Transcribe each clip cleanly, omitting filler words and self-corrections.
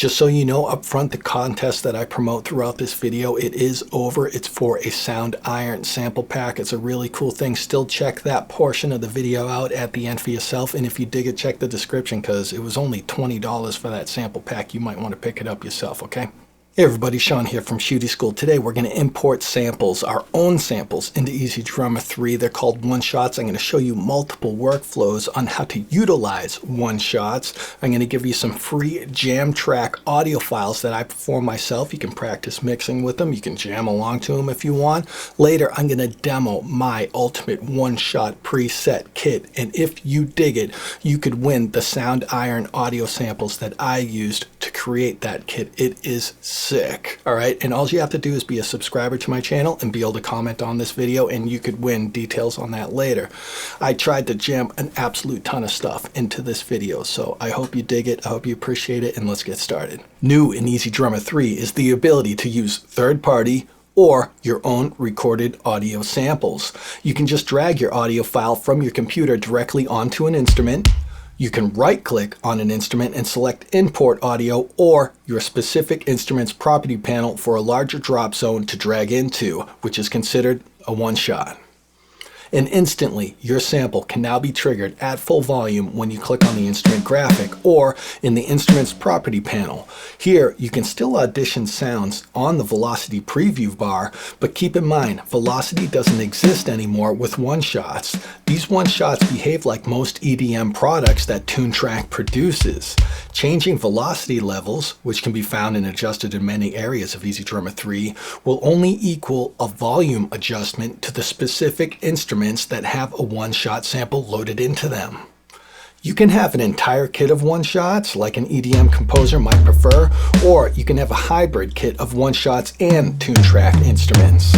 Just so you know up front, the contest that I promote throughout this video, it is over. It's for a Soundiron sample pack. It's a really cool thing. Still check that portion of the video out at the end for yourself. And if you dig it, check the description because it was only $20 for that sample pack. You might want to pick it up yourself, okay? Hey everybody, Sean here from Shootie School. Today we're going to import samples, our own samples, into EZDrummer 3. They're called one-shots. I'm going to show you multiple workflows on how to utilize one-shots. I'm going to give you some free jam track audio files that I perform myself. You can practice mixing with them. You can jam along to them if you want. Later, I'm going to demo my ultimate one-shot preset kit. And if you dig it, you could win the Soundiron audio samples that I used to create that kit. It is sick. All right, and all you have to do is be a subscriber to my channel and be able to comment on this video, and you could win. Details on that later. I tried to jam an absolute ton of stuff into this video, so I hope you dig it, I hope you appreciate it, and let's get started. New in EZDrummer 3 is the ability to use third-party or your own recorded audio samples. You can just drag your audio file from your computer directly onto an instrument. You can right-click on an instrument and select Import Audio or your specific instrument's property panel for a larger drop zone to drag into, which is considered a one-shot. And instantly, your sample can now be triggered at full volume when you click on the instrument graphic or in the instrument's property panel. Here, you can still audition sounds on the velocity preview bar, but keep in mind, velocity doesn't exist anymore with one-shots. These one-shots behave like most EDM products that Toontrack produces. Changing velocity levels, which can be found and adjusted in many areas of EZDrummer 3, will only equal a volume adjustment to the specific instrument that have a one-shot sample loaded into them. You can have an entire kit of one-shots, like an EDM composer might prefer, or you can have a hybrid kit of one-shots and Toontrack instruments.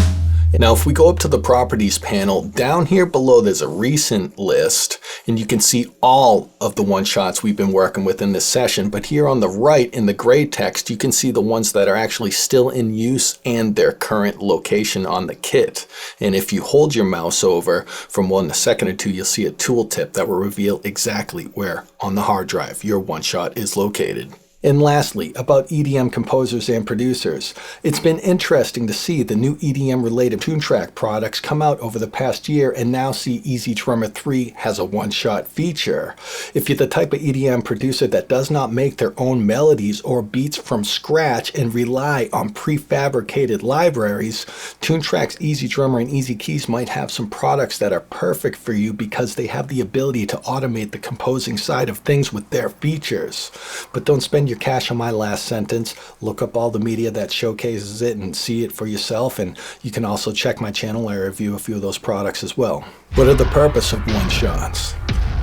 Now, if we go up to the Properties panel, down here below there's a recent list, and you can see all of the one-shots we've been working with in this session, but here on the right in the gray text, you can see the ones that are actually still in use and their current location on the kit. And if you hold your mouse over from 1 second or 2, you'll see a tooltip that will reveal exactly where on the hard drive your one-shot is located. And lastly, about EDM composers and producers. It's been interesting to see the new EDM-related Toontrack products come out over the past year and now see EZDrummer 3 has a one-shot feature. If you're the type of EDM producer that does not make their own melodies or beats from scratch and rely on prefabricated libraries, Toontrack's EZDrummer and EZKeys might have some products that are perfect for you because they have the ability to automate the composing side of things with their features. But don't spend your cash on my last sentence. Look up all the media that showcases it and see it for yourself, and you can also check my channel. I review a few of those products as well. What are the purpose of one-shots?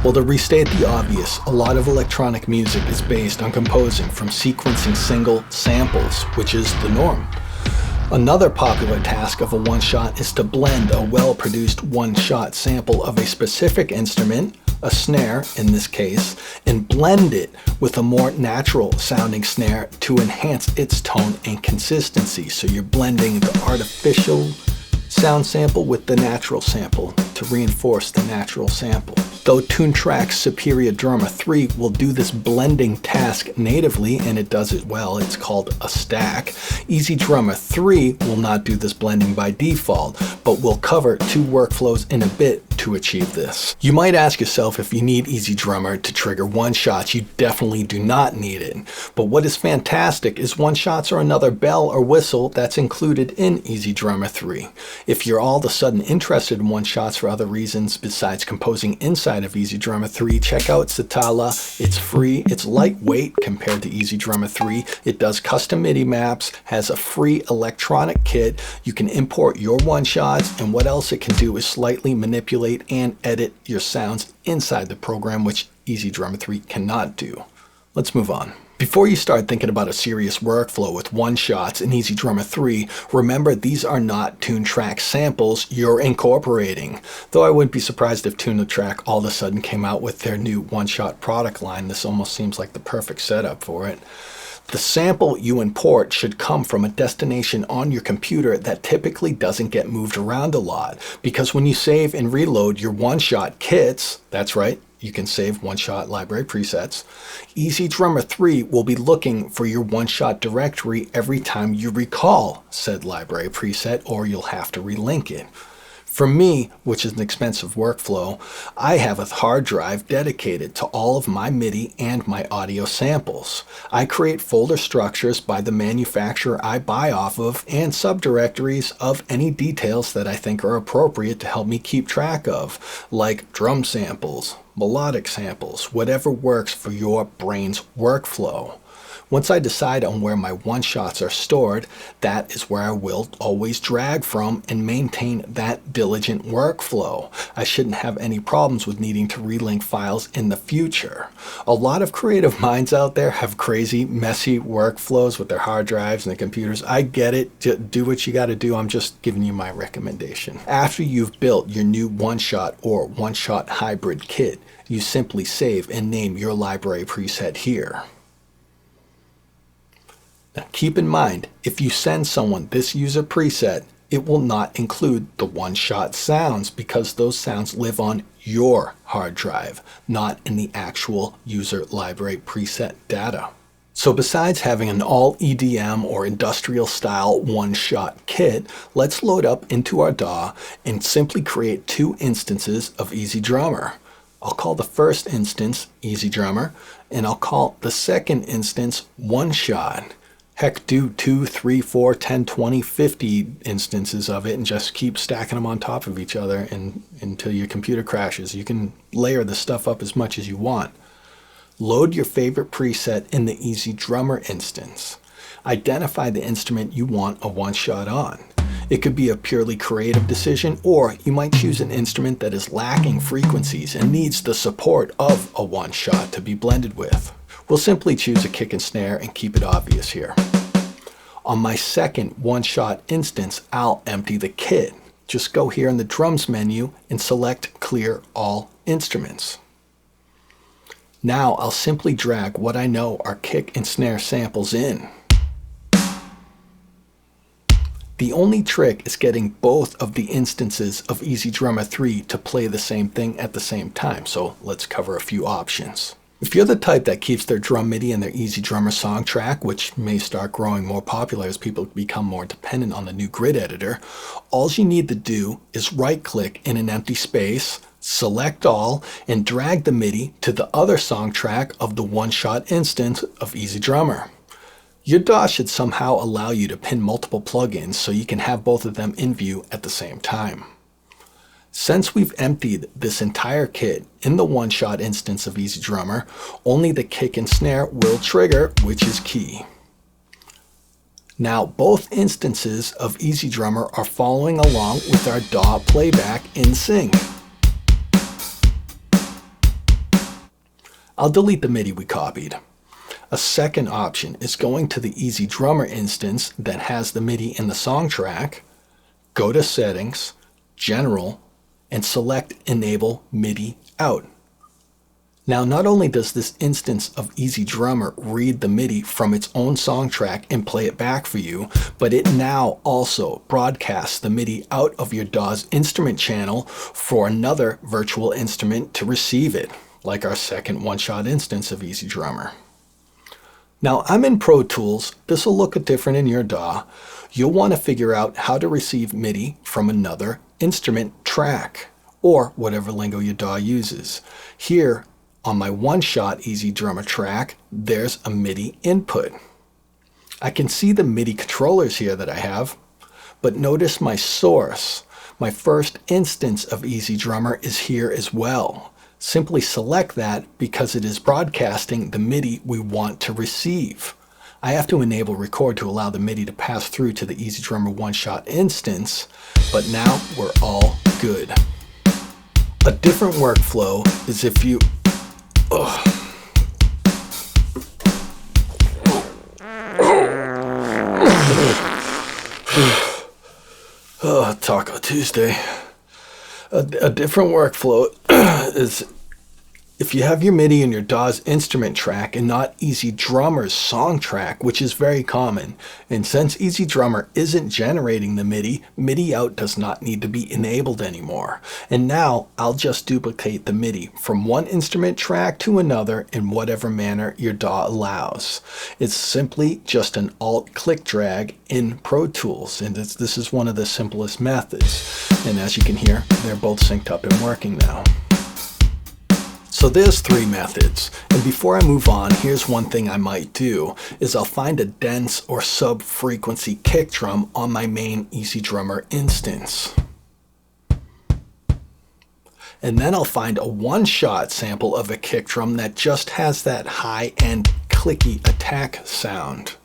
Well, to restate the obvious, a lot of electronic music is based on composing from sequencing single samples, which is the norm. Another popular task of a one-shot is to blend a well-produced one-shot sample of a specific instrument, a snare in this case, and blend it with a more natural sounding snare to enhance its tone and consistency. So you're blending the artificial sound sample with the natural sample to reinforce the natural sample. Though Toontrack's superior Drummer 3 will do this blending task natively, and it does it well, it's called a stack, EZDrummer 3 will not do this blending by default, but will cover 2 workflows in a bit to achieve this. You might ask yourself if you need EZDrummer to trigger one-shots. You definitely do not need it. But what is fantastic is one-shots are another bell or whistle that's included in EZDrummer 3. If you're all of a sudden interested in one-shots for other reasons besides composing inside of EZDrummer 3, check out 𝗬𝗪. It's free, it's lightweight compared to EZDrummer 3. It does custom MIDI maps, has a free electronic kit. You can import your one-shots, and what else it can do is slightly manipulate and edit your sounds inside the program, which EZDrummer 3 cannot do. Let's move on. Before you start thinking about a serious workflow with one-shots in EZDrummer 3, remember these are not Toontrack samples you're incorporating. Though I wouldn't be surprised if Toontrack all of a sudden came out with their new one-shot product line. This almost seems like the perfect setup for it. The sample you import should come from a destination on your computer that typically doesn't get moved around a lot, because when you save and reload your one-shot kits, that's right, you can save one-shot library presets. EZDrummer 3 will be looking for your one-shot directory every time you recall said library preset, or you'll have to relink it. For me, which is an expensive workflow, I have a hard drive dedicated to all of my MIDI and my audio samples. I create folder structures by the manufacturer I buy off of and subdirectories of any details that I think are appropriate to help me keep track of, like drum samples, melodic samples, whatever works for your brain's workflow. Once I decide on where my one-shots are stored, that is where I will always drag from and maintain that diligent workflow. I shouldn't have any problems with needing to relink files in the future. A lot of creative minds out there have crazy, messy workflows with their hard drives and their computers. I get it. Just do what you got to do. I'm just giving you my recommendation. After you've built your new one-shot or one-shot hybrid kit, you simply save and name your library preset here. Now keep in mind, if you send someone this user preset, it will not include the one-shot sounds because those sounds live on your hard drive, not in the actual user library preset data. So besides having an all EDM or industrial style one-shot kit, let's load up into our DAW and simply create 2 instances of EZDrummer. I'll call the first instance EZDrummer, and I'll call the second instance one-shot. Heck, do 2, 3, 4, 10, 20, 50 instances of it and just keep stacking them on top of each other until your computer crashes. You can layer this stuff up as much as you want. Load your favorite preset in the EZDrummer instance. Identify the instrument you want a one-shot on. It could be a purely creative decision, or you might choose an instrument that is lacking frequencies and needs the support of a one-shot to be blended with. We'll simply choose a kick and snare and keep it obvious here. On my second one-shot instance, I'll empty the kit. Just go here in the drums menu and select clear all instruments. Now I'll simply drag what I know are kick and snare samples in. The only trick is getting both of the instances of EZDrummer 3 to play the same thing at the same time, so let's cover a few options. If you're the type that keeps their drum MIDI in their EZDrummer Soundtrack, which may start growing more popular as people become more dependent on the new grid editor, all you need to do is right-click in an empty space, select all, and drag the MIDI to the other Soundtrack of the one-shot instance of EZDrummer. Your DAW should somehow allow you to pin multiple plugins so you can have both of them in view at the same time. Since we've emptied this entire kit in the one-shot instance of EZDrummer, only the kick and snare will trigger, which is key. Now both instances of EZDrummer are following along with our DAW playback in sync. I'll delete the MIDI we copied. A second option is going to the EZDrummer instance that has the MIDI in the Soundtrack, go to Settings, General, and select Enable MIDI Out. Now not only does this instance of EZDrummer read the MIDI from its own Soundtrack and play it back for you, but it now also broadcasts the MIDI out of your DAW's instrument channel for another virtual instrument to receive it, like our second one-shot instance of EZDrummer. Now I'm in Pro Tools. This will look different in your DAW. You'll want to figure out how to receive MIDI from another instrument track, or whatever lingo your DAW uses. Here on my one-shot EZDrummer track, there's a MIDI input. I can see the MIDI controllers here that I have, but notice my source. My first instance of EZDrummer is here as well. Simply select that because it is broadcasting the MIDI we want to receive. I have to enable record to allow the MIDI to pass through to the EZDrummer one-shot instance, but now we're all good. A different workflow is if you... Taco Tuesday. A different workflow is If you have your MIDI in your DAW's instrument track and not EZDrummer's song track, which is very common, and since EZDrummer isn't generating the MIDI, MIDI out does not need to be enabled anymore. And now I'll just duplicate the MIDI from one instrument track to another in whatever manner your DAW allows. It's simply just an Alt-click drag in Pro Tools, and this is one of the simplest methods. And as you can hear, they're both synced up and working now. So there's three methods, and before I move on, here's one thing I might do, is I'll find a dense or sub-frequency kick drum on my main EZDrummer instance. And then I'll find a one-shot sample of a kick drum that just has that high-end clicky attack sound.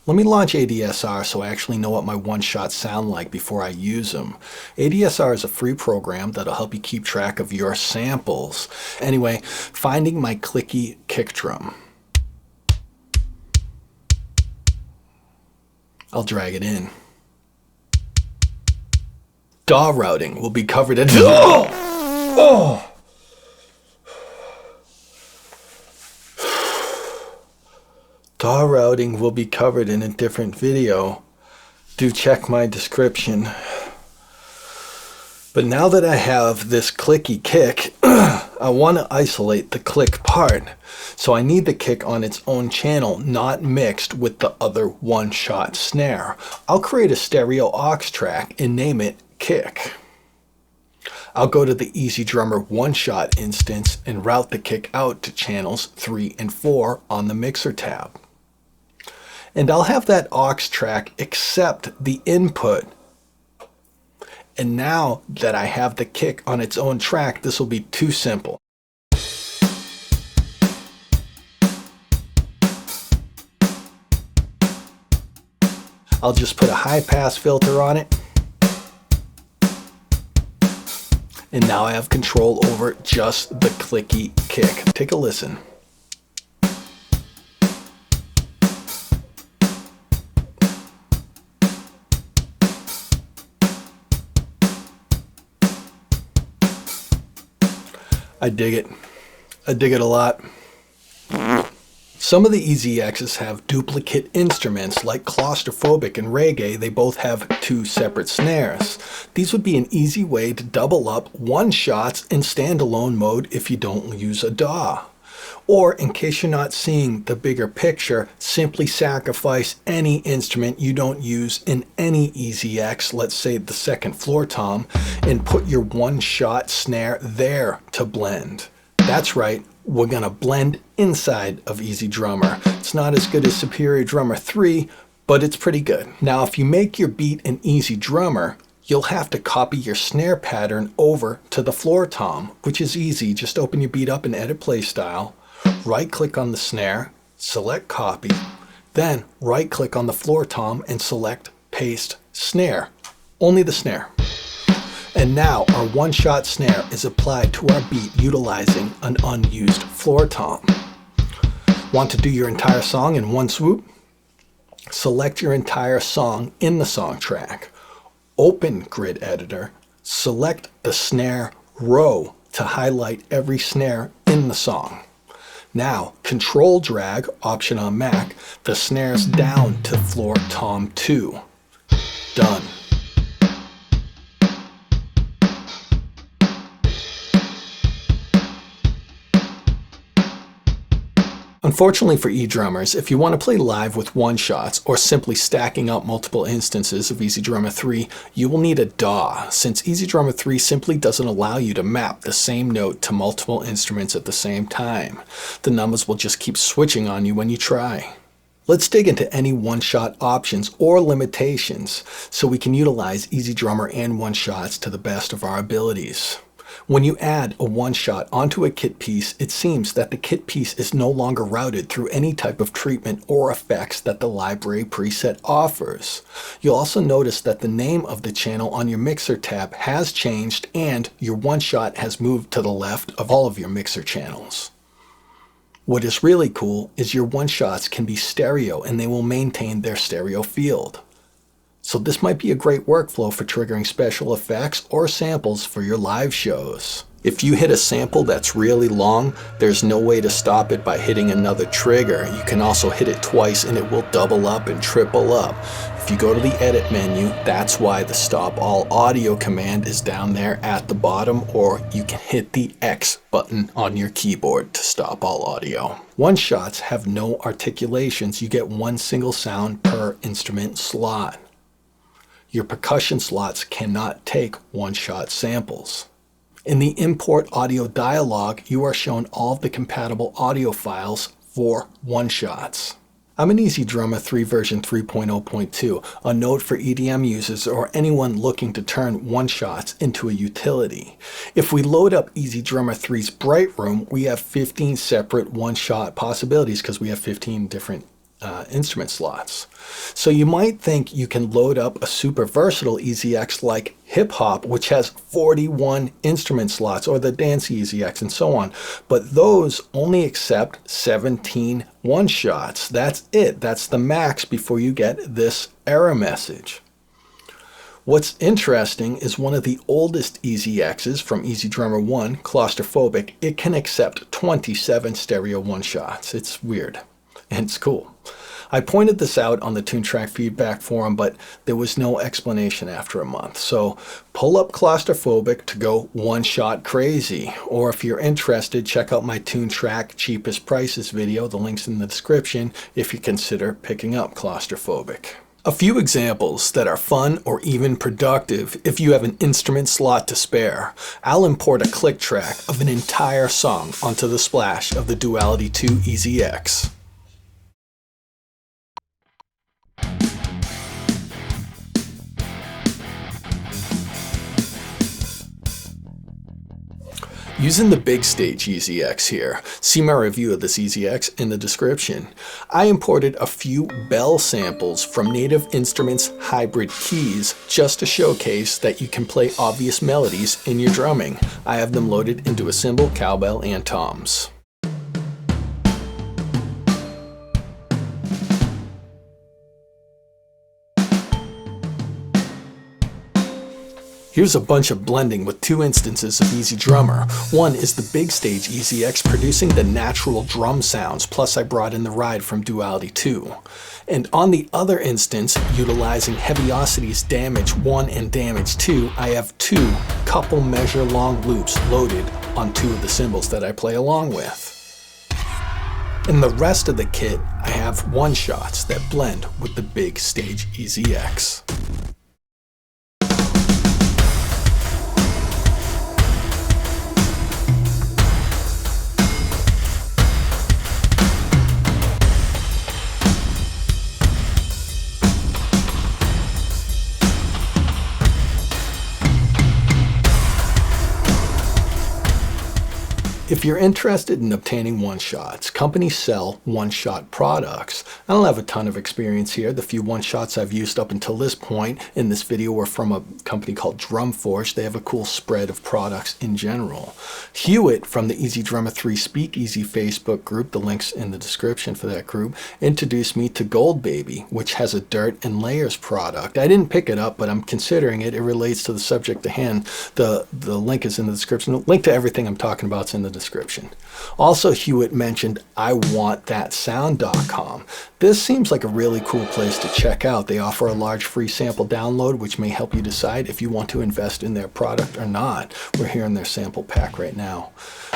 Let me launch ADSR so I actually know what my one-shots sound like before I use them. ADSR is a free program that'll help you keep track of your samples. Anyway, finding my clicky kick drum. I'll drag it in. DAW routing will be covered in... DAW routing will be covered in a different video. Do check my description. But now that I have this clicky kick, I want to isolate the click part. So I need the kick on its own channel, not mixed with the other one-shot snare. I'll create a stereo aux track and name it kick. I'll go to the EZDrummer one-shot instance and route the kick out to channels 3 and 4 on the mixer tab. And I'll have that aux track accept the input. And now that I have the kick on its own track, this will be too simple. I'll just put a high-pass filter on it. And now I have control over just the clicky kick. Take a listen. I dig it. I dig it a lot. Some of the EZXs have duplicate instruments like claustrophobic and reggae. They both have two separate snares. These would be an easy way to double up one-shots in standalone mode if you don't use a DAW. Or in case you're not seeing the bigger picture, simply sacrifice any instrument you don't use in any EZX, let's say the second floor tom, and put your one-shot snare there to blend. That's right, we're gonna blend inside of EZDrummer. It's not as good as 𝗫𝗄𝗎𝗪 3, but it's pretty good. Now if you make your beat in EZDrummer, you'll have to copy your snare pattern over to the floor tom, which is easy. Just open your beat up in Edit Play Style, right-click on the snare, select Copy, then right-click on the floor tom and select Paste Snare. Only the snare. And now our one-shot snare is applied to our beat utilizing an unused floor tom. Want to do your entire song in one swoop? Select your entire song in the song track. Open Grid Editor, select the snare row to highlight every snare in the song. Now, control drag, option on Mac, the snares down to floor tom 2. Done. Unfortunately for EZDrummers, if you want to play live with one-shots or simply stacking up multiple instances of EZDrummer 3, you will need a DAW, since EZDrummer 3 simply doesn't allow you to map the same note to multiple instruments at the same time. The numbers will just keep switching on you when you try. Let's dig into any one-shot options or limitations so we can utilize EZDrummer and one-shots to the best of our abilities. When you add a one-shot onto a kit piece, it seems that the kit piece is no longer routed through any type of treatment or effects that the library preset offers. You'll also notice that the name of the channel on your mixer tab has changed and your one-shot has moved to the left of all of your mixer channels. What is really cool is your one-shots can be stereo and they will maintain their stereo field. So this might be a great workflow for triggering special effects or samples for your live shows. If you hit a sample that's really long, there's no way to stop it by hitting another trigger. You can also hit it twice and it will double up and triple up. If you go to the edit menu, that's why the stop all audio command is down there at the bottom, or you can hit the X button on your keyboard to stop all audio. One-shots have no articulations. You get one single sound per instrument slot. Your percussion slots cannot take one-shot samples. In the import audio dialog, you are shown all of the compatible audio files for one-shots. I'm an EZDrummer 3 version 3.0.2, a node for EDM users or anyone looking to turn one-shots into a utility. If we load up EZDrummer 3's Bright Room, we have 15 separate one-shot possibilities because we have 15 different instrument slots. So you might think you can load up a super versatile EZX like Hip Hop, which has 41 instrument slots, or the Dance EZX and so on, but those only accept 17 one-shots. That's it. That's the max before you get this error message. What's interesting is one of the oldest EZXs from EZDrummer 1, Claustrophobic, it can accept 27 stereo one-shots. It's weird and it's cool. I pointed this out on the Toontrack feedback forum, but there was no explanation after a month. So pull up Claustrophobic to go one-shot crazy. Or if you're interested, check out my Toontrack cheapest prices video. The link's in the description if you consider picking up Claustrophobic. A few examples that are fun or even productive if you have an instrument slot to spare. I'll import a click track of an entire song onto the splash of the Duality 2 EZX. Using the big stage EZX here. See my review of this EZX in the description. I imported a few bell samples from Native Instruments hybrid keys just to showcase that you can play obvious melodies in your drumming. I have them loaded into a cymbal, cowbell, and toms. Here's a bunch of blending with two instances of EZDrummer. One is the big stage EZX producing the natural drum sounds, plus I brought in the ride from Duality 2. And on the other instance, utilizing 𝗪𝗂𝗪𝗔𝗧𝗪's Damage 1 and Damage 2, I have two couple measure long loops loaded on two of the cymbals that I play along with. In the rest of the kit, I have one-shots that blend with the big stage EZX. If you're interested in obtaining one-shots, companies sell one-shot products. I don't have a ton of experience here. The few one-shots I've used up until this point in this video were from a company called Drumforge. They have a cool spread of products in general. Hewitt from the EZDrummer 3 Speakeasy Facebook group, the link's in the description for that group, introduced me to 𝗏𝗪𝗏𝗪, which has a dirt and layers product. I didn't pick it up, but I'm considering it. It relates to the subject at hand. The link is in the description. The link to everything I'm talking about is in the description. Also, Hewitt mentioned 𝗪𝗓𝗏𝗏𝗪.com. This seems like a really cool place to check out. They offer a large free sample download, which may help you decide if you want to invest in their product or not. We're here in their sample pack right now.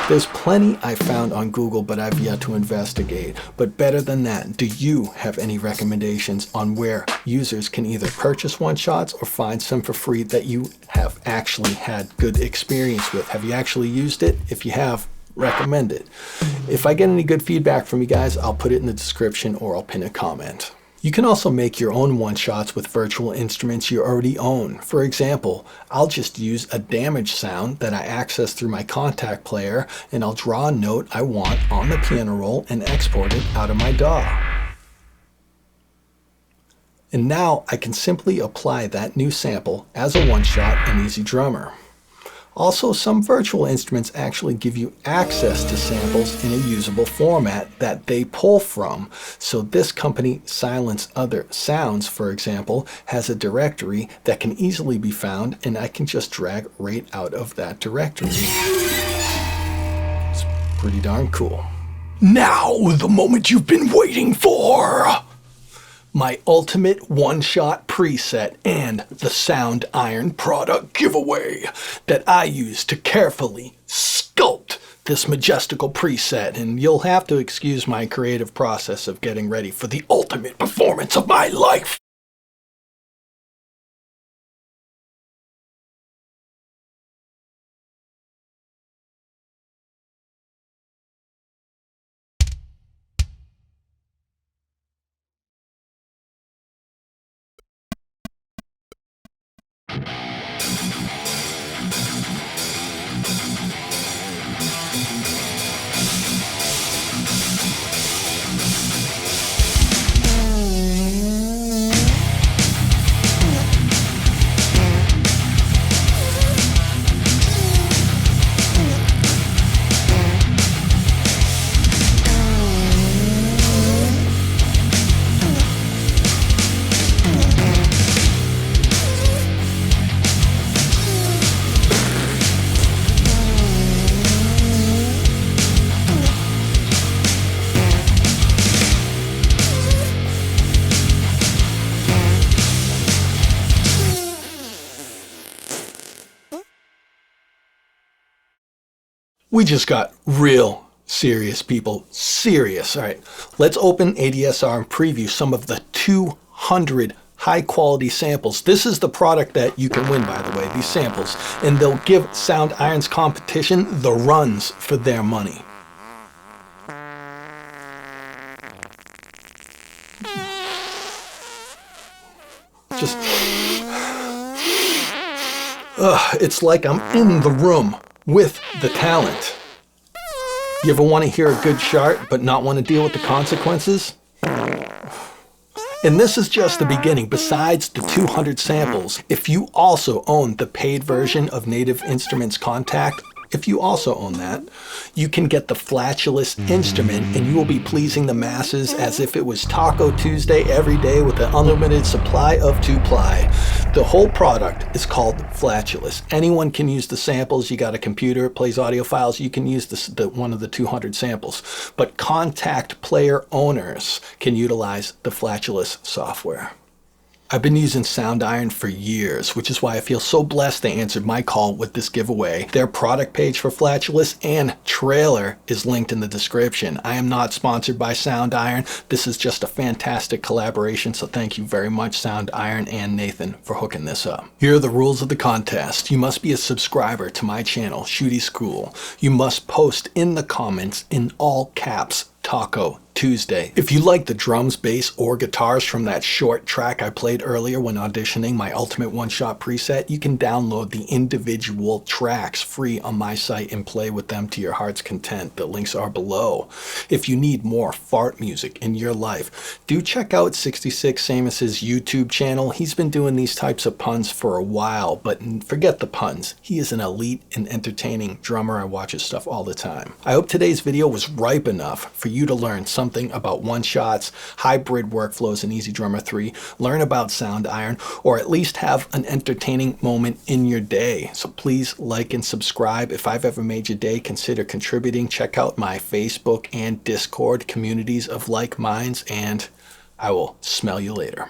There's plenty I found on Google, but I've yet to investigate. But better than that, do you have any recommendations on where users can either purchase one-shots or find some for free that you have actually had good experience with? Have you actually used it? If you have, recommend it. If I get any good feedback from you guys, I'll put it in the description or I'll pin a comment. You can also make your own one-shots with virtual instruments you already own. For example, I'll just use a damage sound that I access through my contact player, and I'll draw a note I want on the piano roll and export it out of my DAW. And now I can simply apply that new sample as a one-shot in EZDrummer. Also, some virtual instruments actually give you access to samples in a usable format that they pull from. So this company, Silence Other Sounds, for example, has a directory that can easily be found, and I can just drag right out of that directory. It's pretty darn cool. Now, the moment you've been waiting for! My ultimate one-shot preset and the Soundiron product giveaway that I use to carefully sculpt this majestical preset, and you'll have to excuse my creative process of getting ready for the ultimate performance of my life. We just got real serious, people. Serious. All right, let's open ADSR and preview some of the 200 high-quality samples. This is the product that you can win, by the way, these samples. And they'll give Soundiron's competition the runs for their money. Just... it's like I'm in the room with the talent. You ever want to hear a good chart but not want to deal with the consequences? And this is just the beginning. Besides the 200 samples, if you also own the paid version of Native Instruments Kontakt, if you also own that, you can get the flatulous instrument, and you will be pleasing the masses as if it was Taco Tuesday every day with an unlimited supply of 2-ply. The whole product is called flatulous. Anyone can use the samples. You got a computer, it plays audio files, you can use one of the 200 samples. But Kontakt player owners can utilize the flatulous software. I've been using Soundiron for years, which is why I feel so blessed they answered my call with this giveaway. Their product page for Flatulous and trailer is linked in the description. I am not sponsored by Soundiron. This is just a fantastic collaboration, so thank you very much, Soundiron and Nathan, for hooking this up. Here are the rules of the contest. You must be a subscriber to my channel, Shootie School. You must post in the comments in all caps, Taco Tuesday. If you like the drums, bass, or guitars from that short track I played earlier when auditioning my ultimate one-shot preset, you can download the individual tracks free on my site and play with them to your heart's content. The links are below. If you need more fart music in your life, do check out 𝗪𝗓𝗪𝗓𝗪𝗓's YouTube channel. He's been doing these types of puns for a while, but forget the puns. He is an elite and entertaining drummer. I watch his stuff all the time. I hope today's video was ripe enough for you to learn something about one-shots, hybrid workflows in EZDrummer 3, learn about Soundiron, or at least have an entertaining moment in your day. So please like and subscribe. If I've ever made your day, consider contributing. Check out my Facebook and Discord communities of like minds, and I will smell you later.